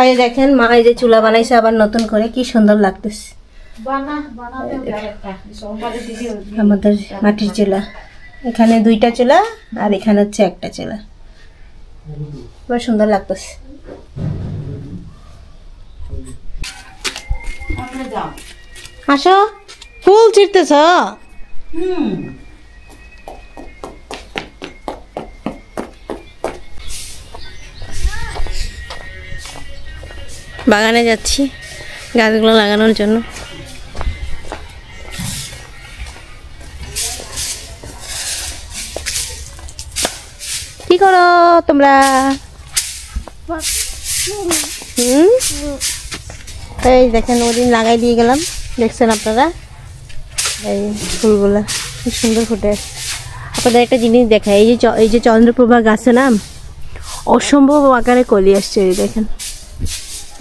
এই দেখেন মা এই যে চুলা বানাইছে আবার নতুন করে, কি সুন্দর লাগতেছে আমাদের মাটির চুলা। এখানে 2টা চুলা আর এখানে হচ্ছে একটা চুলা, খুব সুন্দর লাগতেছে। আসো, ফুল ছিঁড়তেছ? বাগানে যাচ্ছি গাছগুলো লাগানোর জন্য। কি করো তোমরা? এই দেখেন ওদিন লাগাই দিয়ে গেলাম, দেখছেন আপনারা এই ফুলগুলা কি সুন্দর ফুটে। আপনাদের একটা জিনিস দেখায়, এই যে চন্দ্রপ্রভা গাছে না অসম্ভব আকারে কলি আসছে, এই দেখেন,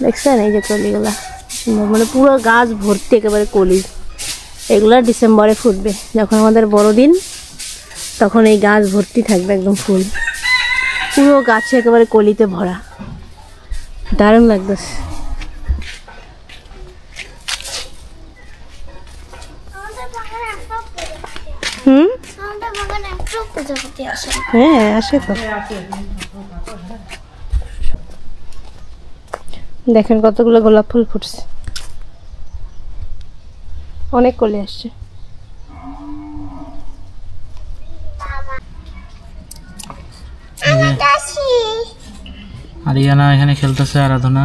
দেখছেন এই যে কলিগুলা মানে পুরো গাছ ভর্তি একেবারে কলি। এগুলা ডিসেম্বরে ফুটবে, যখন আমাদের বড়দিন তখন এই গাছ ভর্তি থাকবে একদম ফুল, পুরো গাছে একেবারে কলিতে ভরা, দারুণ লাগতেছে। হ্যাঁ আসে তো, দেখেন কতগুলো গোলাপ ফুল ফুটছে, অনেক কলি আসছে। আরিয়ানা এখানে খেলতেছে, আরাধনা।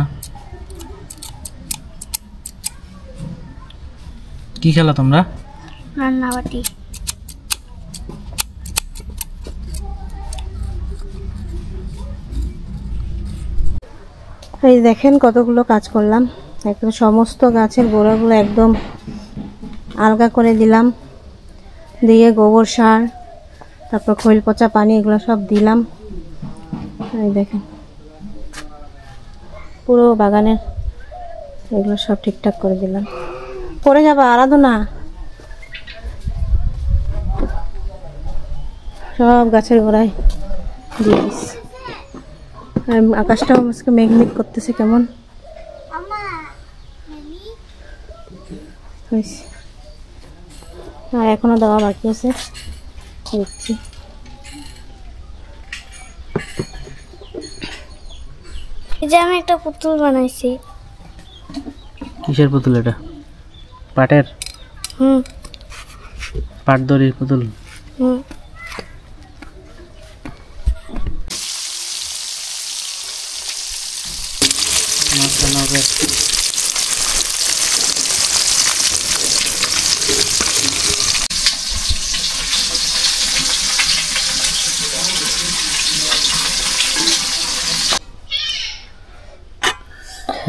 কি খেলা তোমরা? রান্নাবাটি। এই দেখেন কতগুলো কাজ করলাম, একদম সমস্ত গাছের গোড়াগুলো একদম আলগা করে দিলাম, দিয়ে গোবর সার, তারপর খৈল পচা পানি এগুলো সব দিলাম। এই দেখেন পুরো বাগানের এগুলো সব ঠিকঠাক করে দিলাম। পরে যাবা আরাধনা, সব গাছের গোড়ায় দিয়ে দিস। আর আকাশটাও আজকে মেঘমেঘ করতেছে কেমন। আর এখনো দেওয়া বাকি আছে, দেখছি। এই যে আমি একটা পুতুল বানাইছি। কিসের পুতুল এটা? পাটের? পাট দড়ির পুতুল?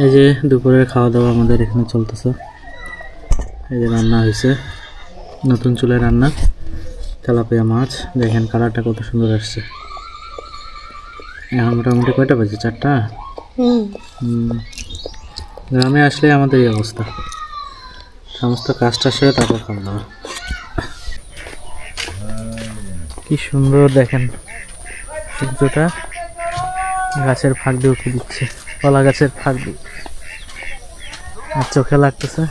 এই যে দুপুরের খাওয়া দাওয়া আমাদের এখানে চলতেছে। এই যে রান্না হয়েছে, নতুন চুলায় রান্না, তেলাপিয়া মাছ। দেখেন কালারটা কত সুন্দর আসছে। এখন মোটামুটি কয়টা বাজে? 4টা। গ্রামে আসলে আমাদের এই অবস্থা, সমস্ত কাজটা সেরে তারপর খাওয়া দাওয়া। কি সুন্দর দেখেন, সূর্যটা গাছের ফাঁক দিয়ে উঠে দিচ্ছে, কলা গাছের ফাঁক দিয়ে, আর চোখে লাগতেছে।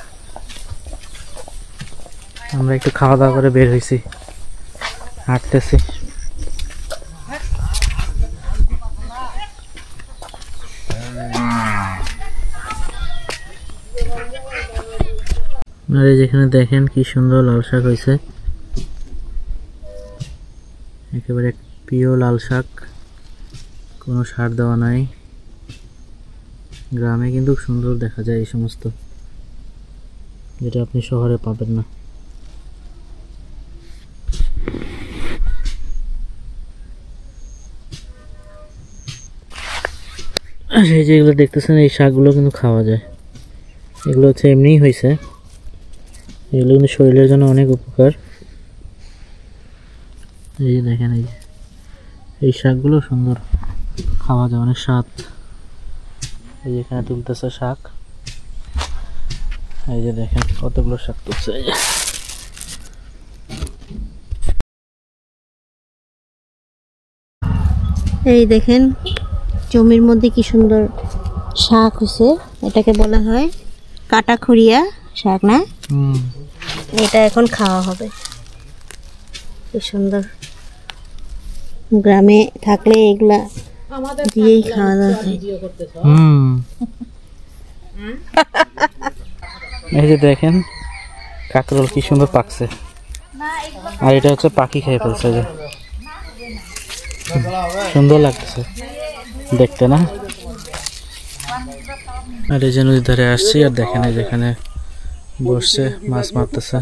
আমরা একটু খাওয়া দাওয়া করে বের হয়েছি, হাঁটতেছি। আপনারা যেখানে দেখেন কি সুন্দর লাল শাক হয়েছে, একেবারে পিওর লাল শাক, কোনো সার দেওয়া নাই। গ্রামে কিন্তু সুন্দর দেখা যায় এই সমস্ত, যেটা আপনি শহরে পাবেন না। আর এই যেগুলো দেখতেছেন এই শাকগুলো কিন্তু খাওয়া যায়, এগুলো হচ্ছে এমনিই হয়েছে, এগুলো কিন্তু শরীরের জন্য অনেক উপকার। এই যে দেখেন এই শাকগুলো সুন্দর, খাওয়া যায়, অনেক স্বাদ। এই যে এখানে তুলতেছে শাক, এই যে দেখেন কতগুলো শাক তুলছে। এই দেখেন জমির মধ্যে কি সুন্দর শাক হয়েছে, এটাকে বলা হয় কাটাখড়িয়া শাক না? এটা এখন খাওয়া হবে। কি সুন্দর, গ্রামে থাকলে এগুলা দিয়েই খাওয়া দাওয়া হয়। এই যে দেখেন কাকরোল কি সুন্দর পাকছে, আর এটা হচ্ছে পাখি খেয়ে ফেলছে। যে সুন্দর লাগতেছে দেখতে না? আর এই যে নদীর ধারে আসছি, আর দেখেন এই যেখানে বসছে মাছ মারতেছে।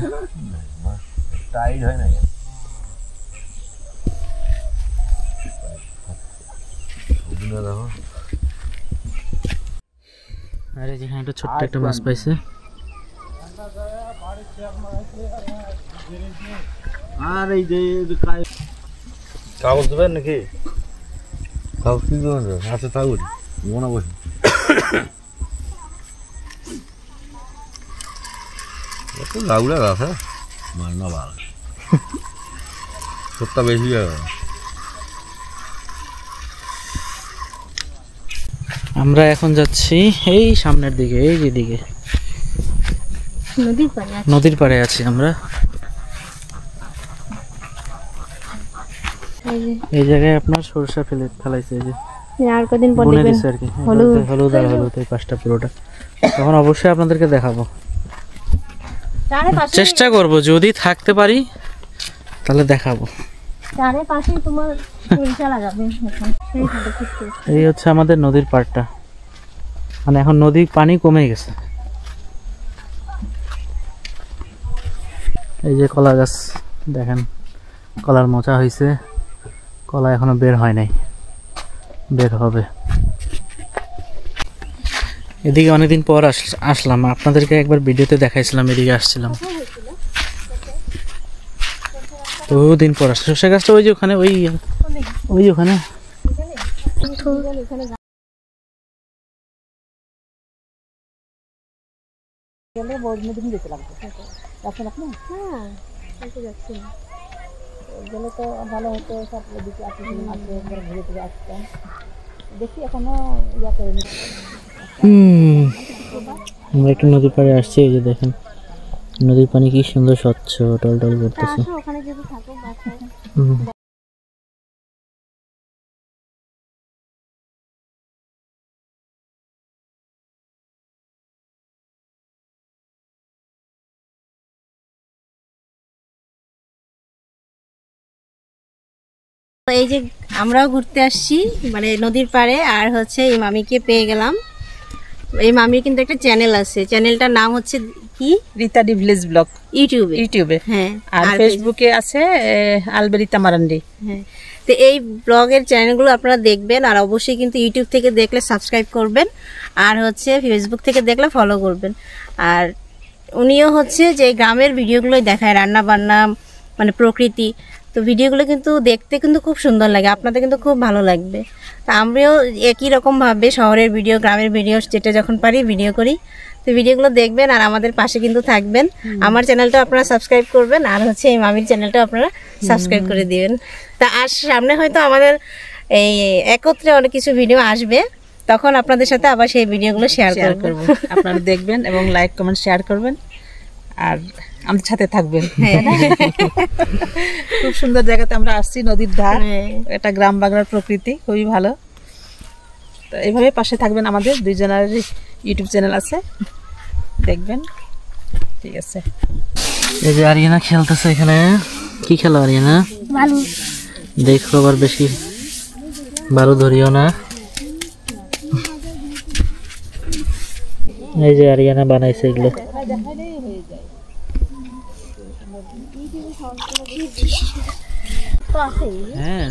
আর এই যেখানে একটা ছোট্ট একটা মাছ পাইছে। আর এই যে কাগজ দেবেন নাকি? কাগজ কি দেবেন? আচ্ছা থাকুন মনে বসে লাউড়া গাছ, হ্যাঁ মারনা ভালো, ছোট্টা বেশি আমরা এখন যাচ্ছি এই সামনের দিকে, এই যে দিকে নদীর পাড়ে আছি আমরা। এই জায়গায় আপনার সরষা ফেলাইছে, এই যে আর কদিন পর বুনে দেখবেন দিছে আর কি, হলুদ আর হলুদ এই পাশটা পুরোটা। তখন অবশ্যই আপনাদেরকে দেখাবো, চেষ্টা করব যদি থাকতে পারি তাহলে দেখাবো। এই হচ্ছে আমাদের নদীর পাড়টা, মানে এখন নদীর পানি কমে গেছে। এই যে কলা গাছ দেখেন, কলার মোচা হয়েছে, কলা এখনো বের হয় নাই, বের হবে। এদিকে অনেকদিন পর আসলাম, আপনাদেরকে একবার ভিডিওতে দেখাইছিলাম, এদিকে আসছিলাম বহুদিন পর আসছে। সরষে গাছটা ওই যে ওখানে, ওই যে ওখানে আমরা একটু নদীর পাড়ে আসছি। এই যে দেখেন নদীর পানি কি সুন্দর স্বচ্ছ টলটল করতেছে। এই যে আমরাও ঘুরতে আসছি মানে নদীর পাড়ে, আর হচ্ছে এই মামিকে পেয়ে গেলাম। এই মামির কিন্তু একটা চ্যানেল আছে, চ্যানেলটার নাম হচ্ছে কি? রিতা ডি ভিলেজ ব্লগ ইউটিউবে। হ্যাঁ, আর ফেসবুকে আছে আলবেরিতা মারান্ডি। হ্যাঁ, তো এই ব্লগের চ্যানেলগুলো আপনারা দেখবেন, আর অবশ্যই কিন্তু ইউটিউব থেকে দেখলে সাবস্ক্রাইব করবেন, আর হচ্ছে ফেসবুক থেকে দেখলে ফলো করবেন। আর উনিও হচ্ছে যে গ্রামের ভিডিওগুলোই দেখায়, রান্না বান্না মানে প্রকৃতি, তো ভিডিওগুলো কিন্তু দেখতে কিন্তু খুব সুন্দর লাগে, আপনাদের কিন্তু খুব ভালো লাগবে। তা আমরাও একই রকমভাবে শহরের ভিডিও, গ্রামের ভিডিও যেটা যখন পারি ভিডিও করি, তো ভিডিওগুলো দেখবেন আর আমাদের পাশে কিন্তু থাকবেন। আমার চ্যানেলটা আপনারা সাবস্ক্রাইব করবেন, আর হচ্ছে এই মামির চ্যানেলটা আপনারা সাবস্ক্রাইব করে দিবেন। তা আর সামনে হয়তো আমাদের এই একত্রে অনেক কিছু ভিডিও আসবে, তখন আপনাদের সাথে আবার সেই ভিডিওগুলো শেয়ার করব। আপনারা দেখবেন এবং লাইক কমেন্ট শেয়ার করবেন, আর আমাদের সাথে থাকবেন। খুব সুন্দর জায়গাতে আমরা আসছি, নদীর ধার, এটা গ্রাম বাংলার প্রকৃতি খুবই ভালো। তো এইভাবে পাশে থাকবেন, আমাদের দুইজনের ইউটিউব চ্যানেল আছে, দেখবেন। ঠিক আছে। এই যে আরিয়ানা খেলতেছে এখানে, কি খেলো আরিয়ানা? বালু। দেখো আবার বেশি বালু ধরিও না। এই যে আরিয়ানা বানাইছে এগুলো। হ্যাঁ